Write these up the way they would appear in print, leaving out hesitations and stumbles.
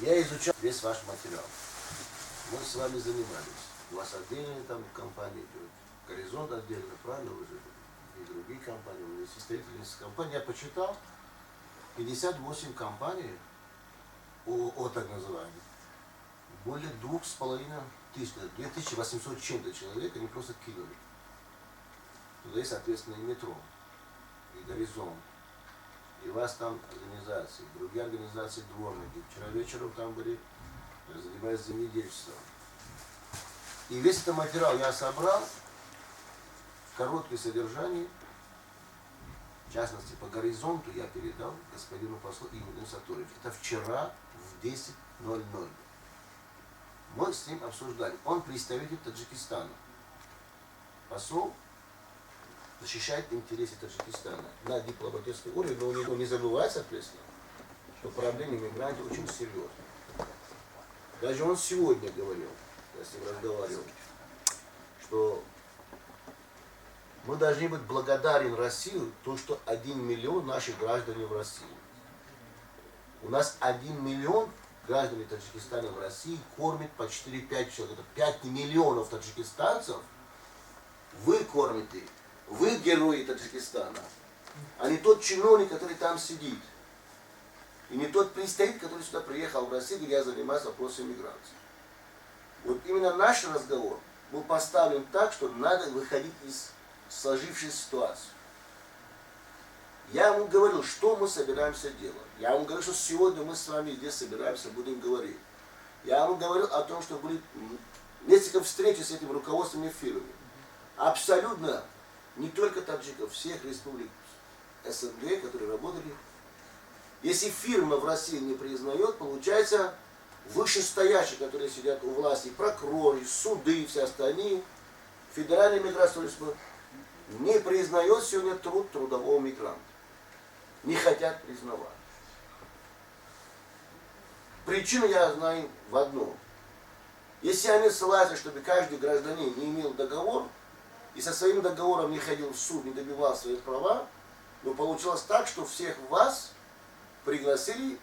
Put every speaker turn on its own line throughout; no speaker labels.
Я изучал весь ваш материал. Мы с вами занимались. У вас отдельная там компания идет. Горизонт отдельно, правильно, вы же и другие компании, у вас строительные компании. Я почитал 58 компаний, о так называемых. Более 2500, 2800 чем-то человек, они просто кинули. Туда есть, соответственно, и метро, и горизонт. И у вас там организации, другие организации дворники. Вчера вечером там были, занимаясь земледельством. И весь этот материал я собрал в короткое содержание, в частности, по горизонту я передал господину послу Игорю Сатуровичу. Это вчера в 10:00. Мы с ним обсуждали. Он представитель Таджикистана. Посол защищает интересы Таджикистана на дипломатическом уровне, но он не забывает, соответственно, что проблема мигрантов очень серьезна. Даже он сегодня говорил, я с ним разговаривал, что мы должны быть благодарны России, то, что 1 миллион наших граждан в России. У нас 1 миллион граждан Таджикистана в России кормит по 4-5 человек. Это 5 миллионов таджикистанцев вы кормите. Вы герои Таджикистана, а не тот чиновник, который там сидит. И не тот представитель, который сюда приехал в Россию, где я занимаюсь вопросом миграции. Вот именно наш разговор был поставлен так, что надо выходить из сложившейся ситуации. Я ему говорил, что мы собираемся делать. Я ему говорил, что сегодня мы с вами здесь собираемся, будем говорить. Я ему говорил о том, что будет несколько встреч с этим руководством фирмами. Абсолютно не только таджиков, всех республик СНГ, которые работали. Если фирма в России не признает, получается, вышестоящие, которые сидят у власти, прокуроры, суды и все остальные, федеральная миграционная служба не признает сегодня труд трудового мигранта. Не хотят признавать. Причину я знаю в одном. Если они ссылаются, чтобы каждый гражданин не имел договор, и со своим договором не ходил в суд, не добивал своих права, но получилось так, что всех вас пригласили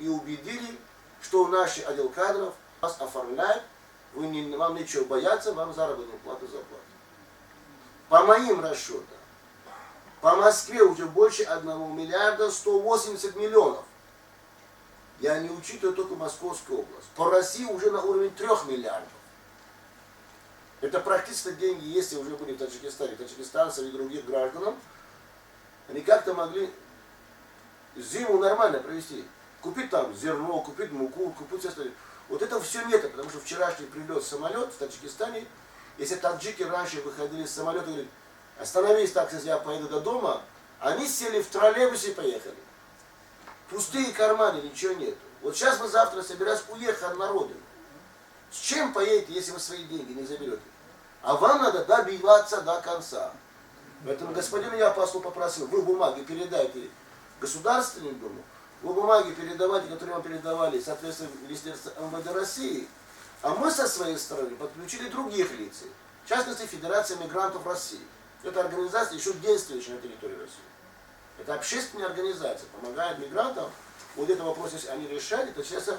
и убедили, что наш отдел кадров вас оформляет, вам нечего бояться, вам заработную плату заплатят. По моим расчетам, по Москве уже больше 1 миллиарда 180 миллионов. Я не учитываю только Московскую область. По России уже на уровне 3 миллиардов. Это практически деньги, если уже были в Таджикистане, таджикистанцев и других гражданам, они как-то могли зиму нормально провести. Купить там зерно, купить муку, купить все остальное. Вот это все нет, потому что вчерашний прилет самолет в Таджикистане, если таджики раньше выходили с самолета и говорили, остановись так, если я поеду до дома, они сели в троллейбус и поехали. Пустые карманы, ничего нет. Вот сейчас мы завтра собираемся уехать на родину. С чем поедете, если вы свои деньги не заберете? А вам надо добиваться до конца. Поэтому господину я послу попросил, вы бумаги передайте Государственному Думу, вы бумаги передавайте, которые вам передавали, соответственно, Министерство МВД России, а мы со своей стороны подключили других лиц, в частности, Федерация мигрантов России. Это организация еще действующая на территории России. Это общественная организация, помогает мигрантам. Вот этот вопрос, если они решают, то сейчас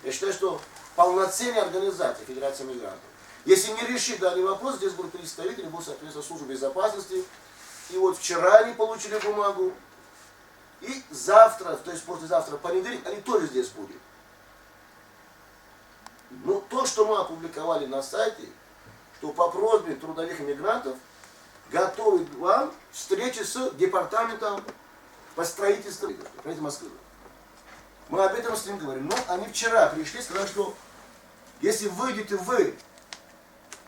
я считаю, что полноценная организация Федерации мигрантов. Если не решить данный вопрос, здесь будут представители, будут, соответственно, службы безопасности. И вот вчера они получили бумагу. И завтра, то есть послезавтра, понедельник, они тоже здесь будут. Но то, что мы опубликовали на сайте, что по просьбе трудовых мигрантов готовы вам встречи с департаментом по строительству Москвы. Мы об этом с ним говорим. Но они вчера пришли, сказали, что если выйдете вы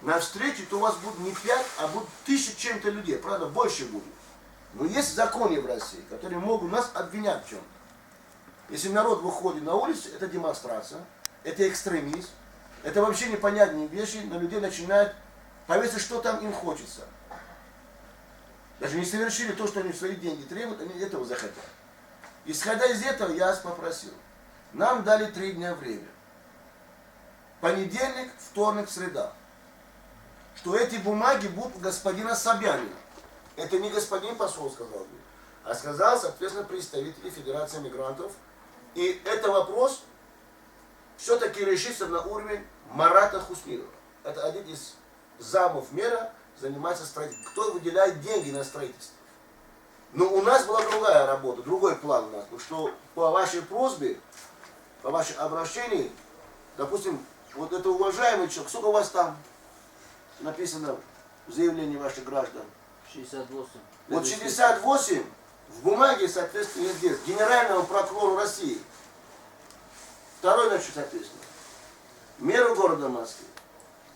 на встречу, то у вас будет не 5, а будет 1000 чем-то людей. Правда, больше будет. Но есть законы в России, которые могут нас обвинять в чем-то. Если народ выходит на улицу, это демонстрация, это экстремизм, это вообще непонятные вещи, на людей начинают повесить, что там им хочется. Даже не совершили то, что они свои деньги требуют, они этого захотят. Исходя из этого, я вас попросил. Нам дали 3 дня время. Понедельник, вторник, среда. Что эти бумаги будут у господина Собянина. Это не господин посол сказал, а сказал, соответственно, представители Федерации мигрантов. И это вопрос все-таки решится на уровень Марата Хуснирова. Это один из замов мэра, занимается строительством. Кто выделяет деньги на строительство? Но у нас была другая работа, другой план у нас. Что по вашей просьбе, по вашей обращению, допустим, вот это уважаемый человек, сколько у вас там написано в заявлении ваших граждан?
68.
Вот 68 в бумаге, соответственно, здесь генеральному прокурору России. Второй, значит, соответственно, мэру города Москвы.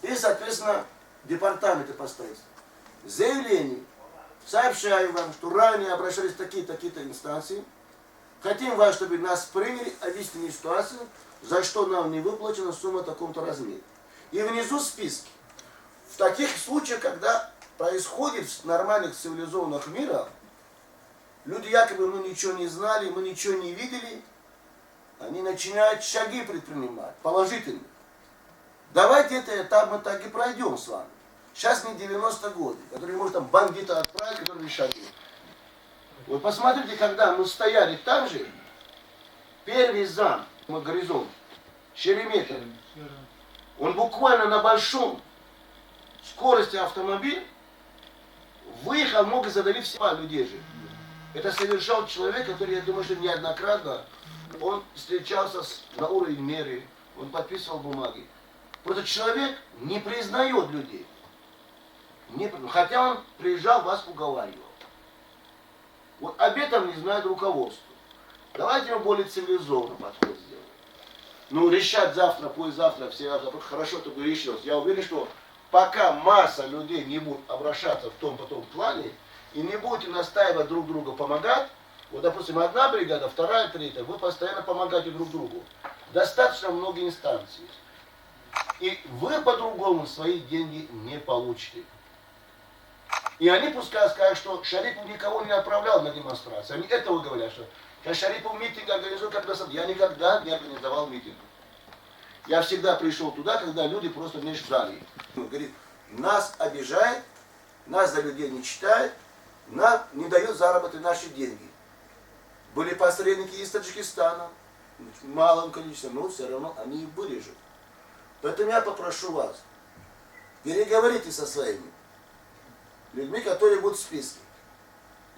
И, соответственно, департаменты по строительству. Заявление. Сообщаю вам, что ранее обращались такие-то инстанции. Хотим вас, чтобы нас приняли, объяснили ситуацию, за что нам не выплачена сумма в таком-то размере. И внизу списки. В таких случаях, когда происходит в нормальных цивилизованных мирах, люди якобы мы ничего не знали, мы ничего не видели, они начинают шаги предпринимать, положительные. Давайте этот этап мы так и пройдем с вами. Сейчас не 90 годы, которые может там бандита отправить, которые решают. Вот посмотрите, когда мы стояли там же, первый зам, на горизонт, Шереметьев, он буквально на большом скорости автомобиль выехал, мог и задавить все людей же. Это совершал человек, который, я думаю, что неоднократно, он встречался на уровне меры, он подписывал бумаги. Просто человек не признает людей. Хотя он приезжал, вас уговаривал. Вот об этом не знает руководство. Давайте мы более цивилизованный подход сделаем. Ну, решать завтра, послезавтра, все вопросы, хорошо, чтобы решилось. Я уверен, что пока масса людей не будет обращаться в том потом плане, и не будете настаивать друг другу помогать, вот, допустим, одна бригада, вторая, третья, вы постоянно помогаете друг другу. Достаточно много инстанций. И вы по-другому свои деньги не получите. И они пускай скажут, что Шарипов никого не отправлял на демонстрацию. Они этого говорят, что Шарипов митинг организует как раз. Я никогда не организовал митинг. Я всегда пришел туда, когда люди просто не ждали. Он говорит, нас обижает, нас за людей не читает, нам не дают заработать наши деньги. Были посредники из Таджикистана, в малом количестве, но все равно они и были же. Поэтому я попрошу вас, переговорите со своими людьми, которые будут в списке.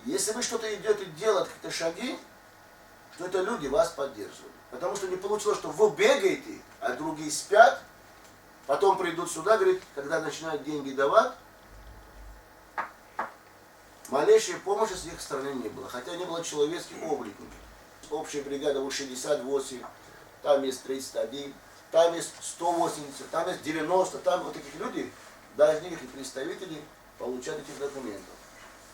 Если вы что-то идете делать, какие-то шаги, что это люди вас поддерживают. Потому что не получилось, что вы бегаете, а другие спят, потом придут сюда, говорит, когда начинают деньги давать, малейшей помощи с их стороны не было. Хотя не было человеческих обликов. Общая бригада вот 68, там есть 31, там есть 180, там есть 90, там вот таких людей, даже никаких представителей получать этих документов.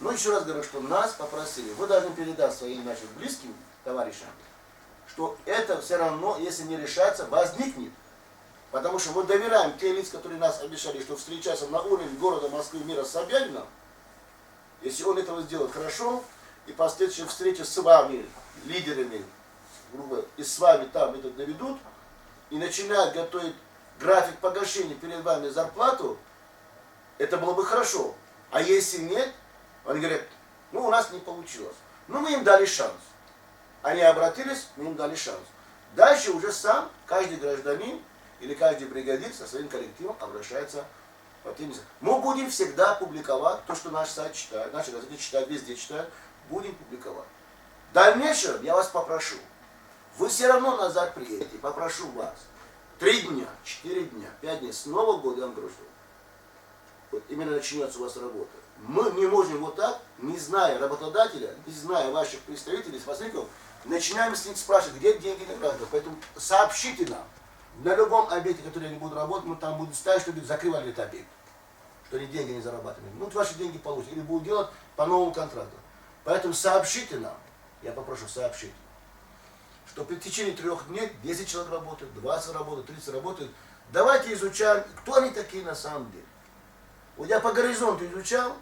Но еще раз говорю, что нас попросили, вы должны передать своим нашим близким товарищам, что это все равно, если не решаться, возникнет. Потому что мы доверяем те лица, которые нас обещали, что встречаться на уровне города Москвы мира с Собянином. Если он этого сделает хорошо, и последующие встречи с вами, лидерами, грубо, и с вами там это доведут, и начинают готовить график погашения перед вами зарплату, это было бы хорошо. А если нет, они говорят, ну у нас не получилось. Ну мы им дали шанс. Они обратились, мы им дали шанс. Дальше уже сам каждый гражданин или каждый бригадир со своим коллективом обращается по теме. Мы будем всегда публиковать то, что наш сайт читает, наши газеты читают, везде читают, будем публиковать. В дальнейшем я вас попрошу, вы все равно назад приедете, попрошу вас, 3 дня, 4 дня, 5 дней, с Нового года я вам говорю, что вот именно начнется у вас работа. Мы не можем вот так, не зная работодателя, не зная ваших представителей, спасников, начинаем с них спрашивать, где деньги на граждан. Поэтому сообщите нам, на любом объекте, который они будут работать, мы там будем ставить, чтобы закрывали этот объект. Что они деньги не зарабатывали. Ну, ваши деньги получат. Или будут делать по новому контракту. Поэтому сообщите нам, я попрошу сообщить, что в течение 3 дней 10 человек работают, 20 работают, 30 работают. Давайте изучаем, кто они такие на самом деле. Вот я по горизонту изучал,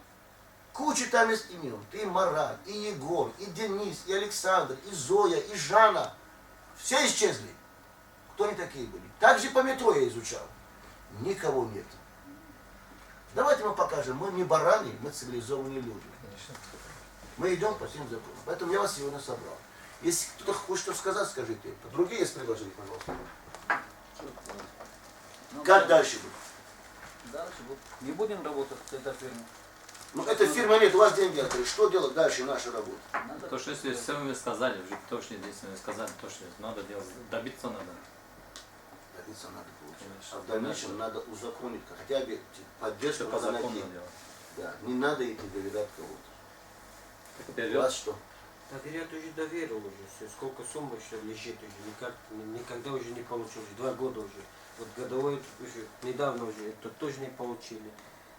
куча там есть имен. И Марат, и Егор, и Денис, и Александр, и Зоя, и Жанна. Все исчезли. Кто они такие были? Также по метро я изучал. Никого нет. Давайте мы покажем, мы не бараны, мы цивилизованные люди. Мы идем по всем законам. Поэтому я вас сегодня собрал. Если кто-то хочет что сказать, скажите. Другие есть предложения, пожалуйста.
Ну,
Как дальше будет?
Дальше вот не будем работать с этой фирмой.
Ну, эта фирма нет, у вас деньги открыли. Что делать дальше наша работа?
Надо
То, что если все вы сказали, уже то, что единственное сказали, то, что надо делать, добиться надо.
Добиться надо получить.
Конечно.
А в дальнейшем надо узаконить, хотя бы поддержку
Все по
надо
закону
найти.
делать.
Да, не надо идти доверять кого-то. У
Вперед.
вас что?
Доверять уже доверил уже, все. Сколько сумм еще лежит уже, никогда уже не получил, уже 2 года уже. Вот годовой уже, недавно уже, это тоже не получили.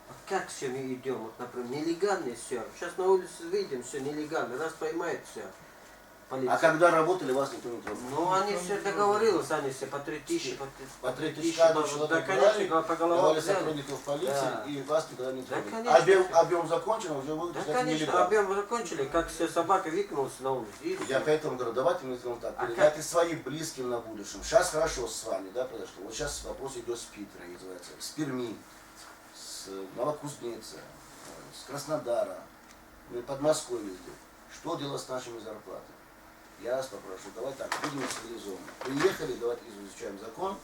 А как все мы идем? Вот, например, нелегально все. Сейчас на улицу выйдем, все нелегально, нас поймает все. Полиция.
А когда работали, вас никто не трогал?
Ну, они все договорились, они все по 3000,
По 3
3000,
тысячи каждый
да,
человек
конечно,
брали,
по головам
давали
взяли.
сотрудников полиции,
Да.
и вас никогда не
Да,
трогали.
конечно.
Объем закончен, уже вы,
Да,
кстати,
конечно,
нелегально.
объем закончили, как все собака выкинулась на улицу. И
Я
всё.
поэтому говорю, давайте мы сделаем так,
А
передайте своим близким на будущем. Сейчас хорошо с вами, да, произошло. Вот сейчас вопрос идет с Питера, называется, с Перми, с Новокузнеца, с Краснодара, ну и Подмосковья везде. Что делать с нашими зарплатами? Я вас попрошу, давай так, будем цивилизованно. Приехали, давайте изучаем закон,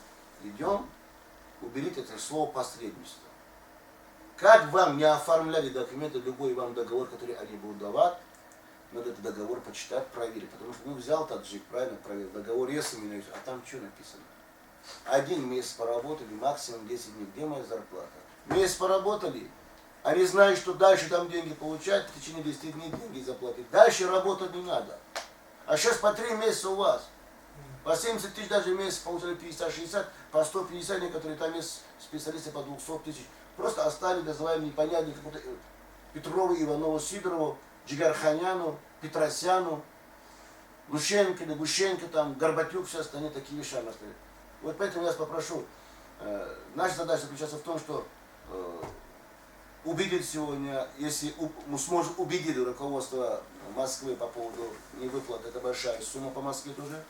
идем, уберите это слово посредничество. Как вам не оформляли документы, любой вам договор, который они будут давать, надо этот договор почитать, проверить. Потому что ну, взял таджик, правильно проверил, договор есть у меня, а там что написано? 1 месяц поработали, максимум 10 дней, где моя зарплата? Месяц поработали, они знают, что дальше там деньги получать, в течение 10 дней деньги заплатить. Дальше работать не надо. А сейчас по 3 месяца у вас. По 70 тысяч даже в месяц получали 50-60, по 150 некоторые там есть специалисты по 200 тысяч. Просто оставили, называем непонятно, какому-то Петрову, Иванову, Сидорову, Джигарханяну, Петросяну, Лущенко, Гущенко, там, Горбатюк, все остальные такие вещами оставили. Вот поэтому я вас попрошу, наша задача заключается в том, что убедить сегодня, если мы сможем убедить руководство Москвы по поводу невыплат, это большая сумма по Москве тоже,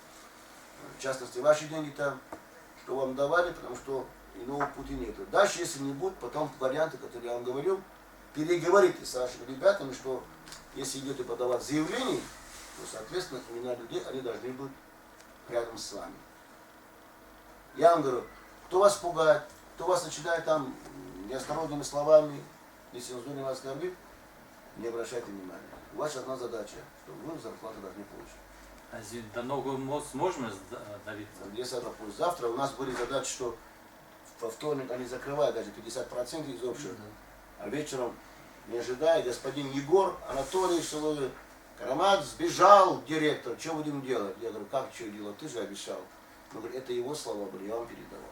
в частности ваши деньги там, что вам давали, потому что иного пути нет. Дальше, если не будет, потом варианты, которые я вам говорил, переговорите с вашими ребятами, что если идете подавать заявление, то, соответственно, имена людей, они должны быть рядом с вами. Я вам говорю, кто вас пугает, кто вас начинает там неосторожными словами, нецензурными оскорбить, не обращайте внимания. Ваша одна задача, что вы зарплату должны получить.
А до Нового года сможем добиться?
Если это пусть завтра, у нас были задачи, что во вторник они закрывают даже 50% из общего. А вечером, не ожидая, господин Егор Анатольевич Соловей, Карамат сбежал, директор, что будем делать? Я говорю, как что делать? Ты же обещал. Он говорит, это его слова были, я вам передавал.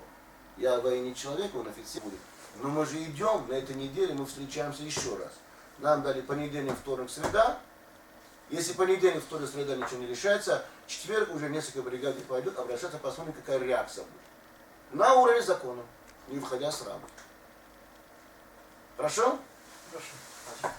Я военный человек, он офицер будет. Но мы же идем, на этой неделе мы встречаемся еще раз. Нам дали понедельник, вторник, среда. Если понедельник, вторник, среда ничего не решается, четверг уже несколько бригад пойдут обращаться, посмотрим, какая реакция будет. На уровне закона, не выходя с рамок. Хорошо?
Хорошо.